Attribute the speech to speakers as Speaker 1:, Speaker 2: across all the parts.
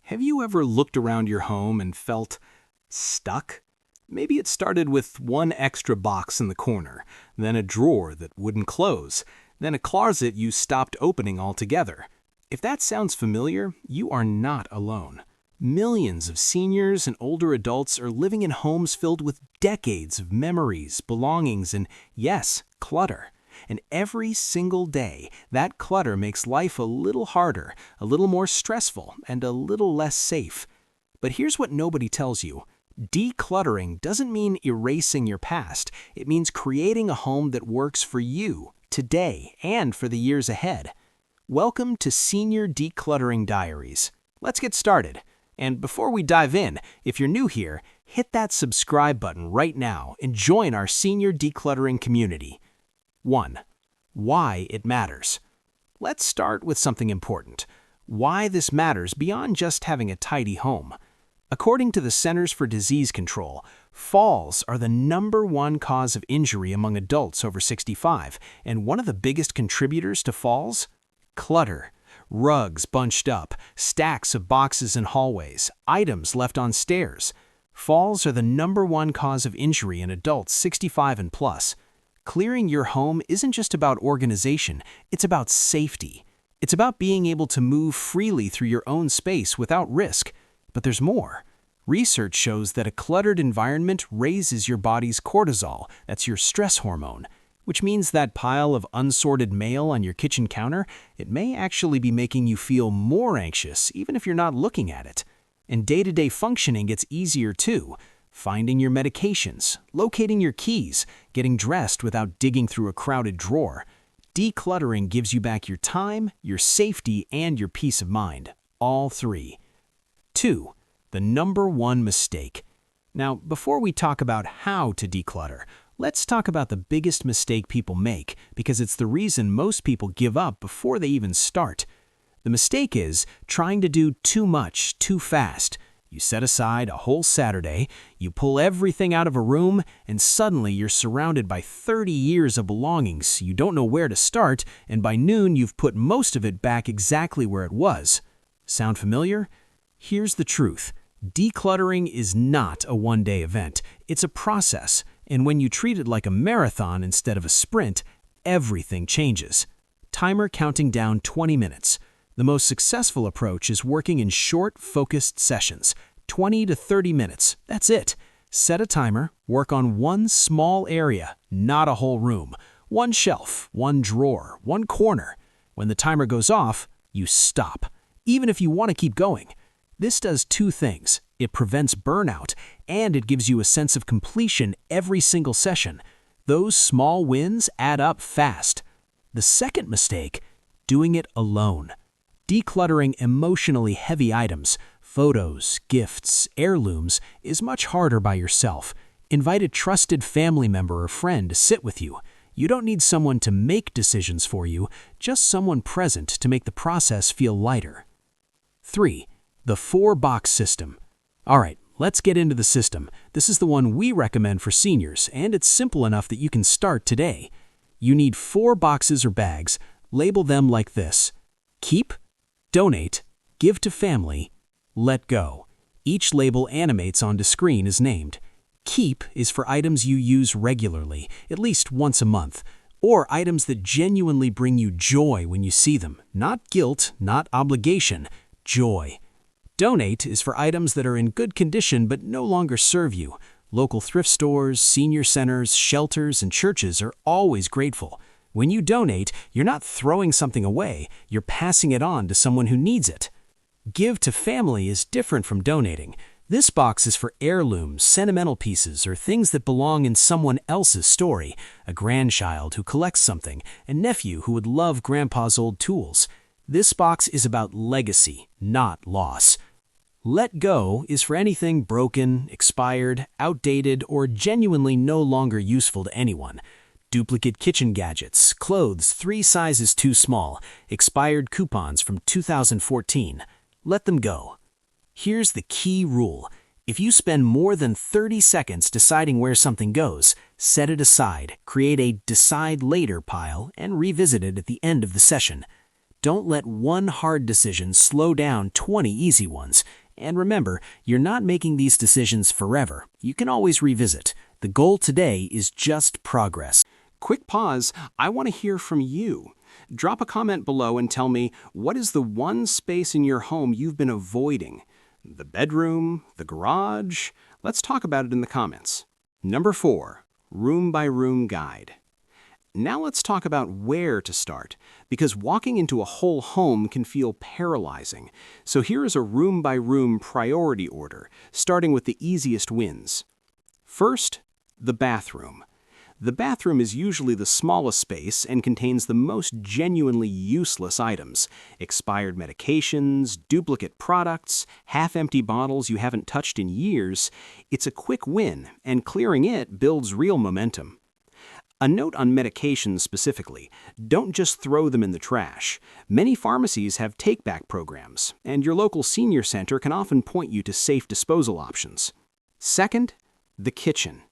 Speaker 1: Have you ever looked around your home and felt stuck? Maybe it started with one extra box in the corner, then a drawer that wouldn't close, then a closet you stopped opening altogether. If that sounds familiar, you are not alone. Millions of seniors and older adults are living in homes filled with decades of memories, belongings, and, yes, clutter. And every single day, that clutter makes life a little harder, a little more stressful, and a little less safe. But here's what nobody tells you. Decluttering doesn't mean erasing your past. It means creating a home that works for you, today, and for the years ahead. Welcome to Senior Decluttering Diaries. Let's get started. And before we dive in, if you're new here, hit that subscribe button right now and join our Senior Decluttering community. 1. Why it matters. Let's start with something important. Why this matters beyond just having a tidy home. According to the Centers for Disease Control, falls are the #1 cause of injury among adults over 65, and one of the biggest contributors to falls? Clutter. Rugs bunched up, stacks of boxes in hallways, items left on stairs. Falls are the #1 cause of injury in adults 65 and plus. Clearing your home isn't just about organization, it's about safety. It's about being able to move freely through your own space without risk. But there's more. Research shows that a cluttered environment raises your body's cortisol, that's your stress hormone, which means that pile of unsorted mail on your kitchen counter, it may actually be making you feel more anxious even if you're not looking at it. And day-to-day functioning gets easier too. Finding your medications, locating your keys, getting dressed without digging through a crowded drawer. Decluttering gives you back your time, your safety, and your peace of mind. All three. 2. The #1 mistake. Now, before we talk about how to declutter, let's talk about the biggest mistake people make, because it's the reason most people give up before they even start. The mistake is trying to do too much too fast. You set aside a whole Saturday, you pull everything out of a room, and suddenly you're surrounded by 30 years of belongings. You don't know where to start, and by noon you've put most of it back exactly where it was. Sound familiar? Here's the truth. Decluttering is not a one-day event. It's a process, and when you treat it like a marathon instead of a sprint, everything changes. Timer counting down 20 minutes. The most successful approach is working in short, focused sessions, 20 to 30 minutes. That's it. Set a timer, work on one small area, not a whole room. One shelf, one drawer, one corner. When the timer goes off, you stop, even if you want to keep going. This does two things. It prevents burnout, and it gives you a sense of completion every single session. Those small wins add up fast. The second mistake, doing it alone. Decluttering emotionally heavy items, photos, gifts, heirlooms, is much harder by yourself. Invite a trusted family member or friend to sit with you. You don't need someone to make decisions for you, just someone present to make the process feel lighter. 3. The 4-box system. All right, let's get into the system. This is the one we recommend for seniors, and it's simple enough that you can start today. You need 4 boxes or bags. Label them like this: keep, donate, give to family, let go. Each label animates onto screen as named. Keep is for items you use regularly, at least once a month, or items that genuinely bring you joy when you see them. Not guilt, not obligation, joy. Donate is for items that are in good condition but no longer serve you. Local thrift stores, senior centers, shelters, and churches are always grateful. When you donate, you're not throwing something away, you're passing it on to someone who needs it. Give to family is different from donating. This box is for heirlooms, sentimental pieces, or things that belong in someone else's story. A grandchild who collects something, a nephew who would love grandpa's old tools. This box is about legacy, not loss. Let go is for anything broken, expired, outdated, or genuinely no longer useful to anyone. Duplicate kitchen gadgets, clothes 3 sizes too small, expired coupons from 2014. Let them go. Here's the key rule. If you spend more than 30 seconds deciding where something goes, set it aside, create a decide later pile, and revisit it at the end of the session.
Speaker 2: Don't let one hard decision slow down 20 easy ones. And remember, you're not making these decisions forever. You can always revisit. The goal today is just progress.
Speaker 1: Quick pause, I want to hear from you. Drop a comment below and tell me, what is the one space in your home you've been avoiding? The bedroom? The garage? Let's talk about it in the comments. Number 4, room by room guide. Now let's talk about where to start, because walking into a whole home can feel paralyzing. So here is a room by room priority order, starting with the easiest wins. First, the bathroom. The bathroom is usually the smallest space and contains the most genuinely useless items: expired medications, duplicate products, half-empty bottles you haven't touched in years. It's a quick win, and clearing it builds real momentum. A note on medications specifically: don't just throw them in the trash. Many pharmacies have take-back programs, and your local senior center can often point you to safe disposal options. Second, the kitchen.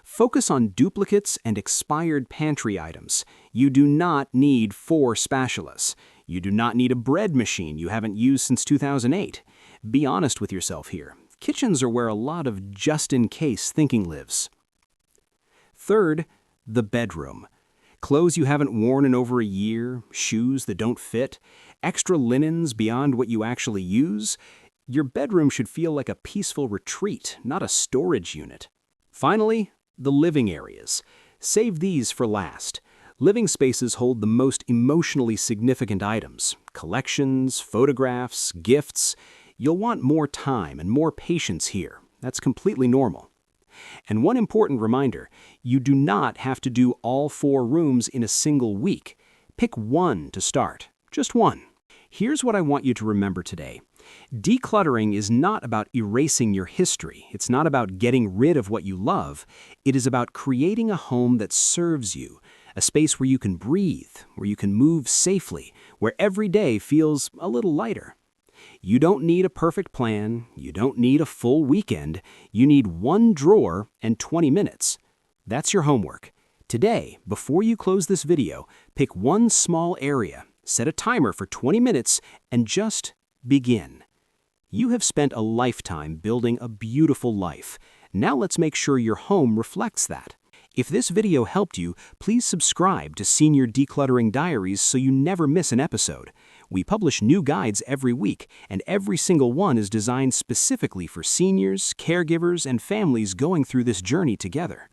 Speaker 1: Focus on duplicates and expired pantry items. You do not need 4 spatulas. You do not need a bread machine you haven't used since 2008. Be honest with yourself here. Kitchens are where a lot of just-in-case thinking lives. Third, the bedroom. Clothes you haven't worn in over a year, shoes that don't fit, extra linens beyond what you actually use. Your bedroom should feel like a peaceful retreat, not a storage unit. Finally, the living areas. Save these for last. Living spaces hold the most emotionally significant items: collections, photographs, gifts. You'll want more time and more patience here. That's completely normal. And one important reminder: you do not have to do all 4 rooms in a single week. Pick one to start, just one. Here's what I want you to remember today. Decluttering is not about erasing your history. It's not about getting rid of what you love. It is about creating a home that serves you, a space where you can breathe, where you can move safely, where every day feels a little lighter. You don't need a perfect plan. You don't need a full weekend. You need 1 drawer and 20 minutes. That's your homework. Today, before you close this video, pick one small area, set a timer for 20 minutes, and just begin. You have spent a lifetime building a beautiful life. Now let's make sure your home reflects that. If this video helped you, please subscribe to Senior Decluttering Diaries so you never miss an episode. We publish new guides every week, and every single one is designed specifically for seniors, caregivers, and families going through this journey together.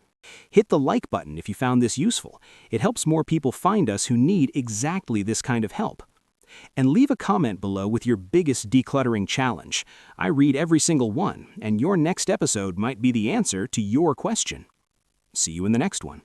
Speaker 1: Hit the like button if you found this useful. It helps more people find us who need exactly this kind of help. And leave a comment below with your biggest decluttering challenge. I read every single one, and your next episode might be the answer to your question. See you in the next one.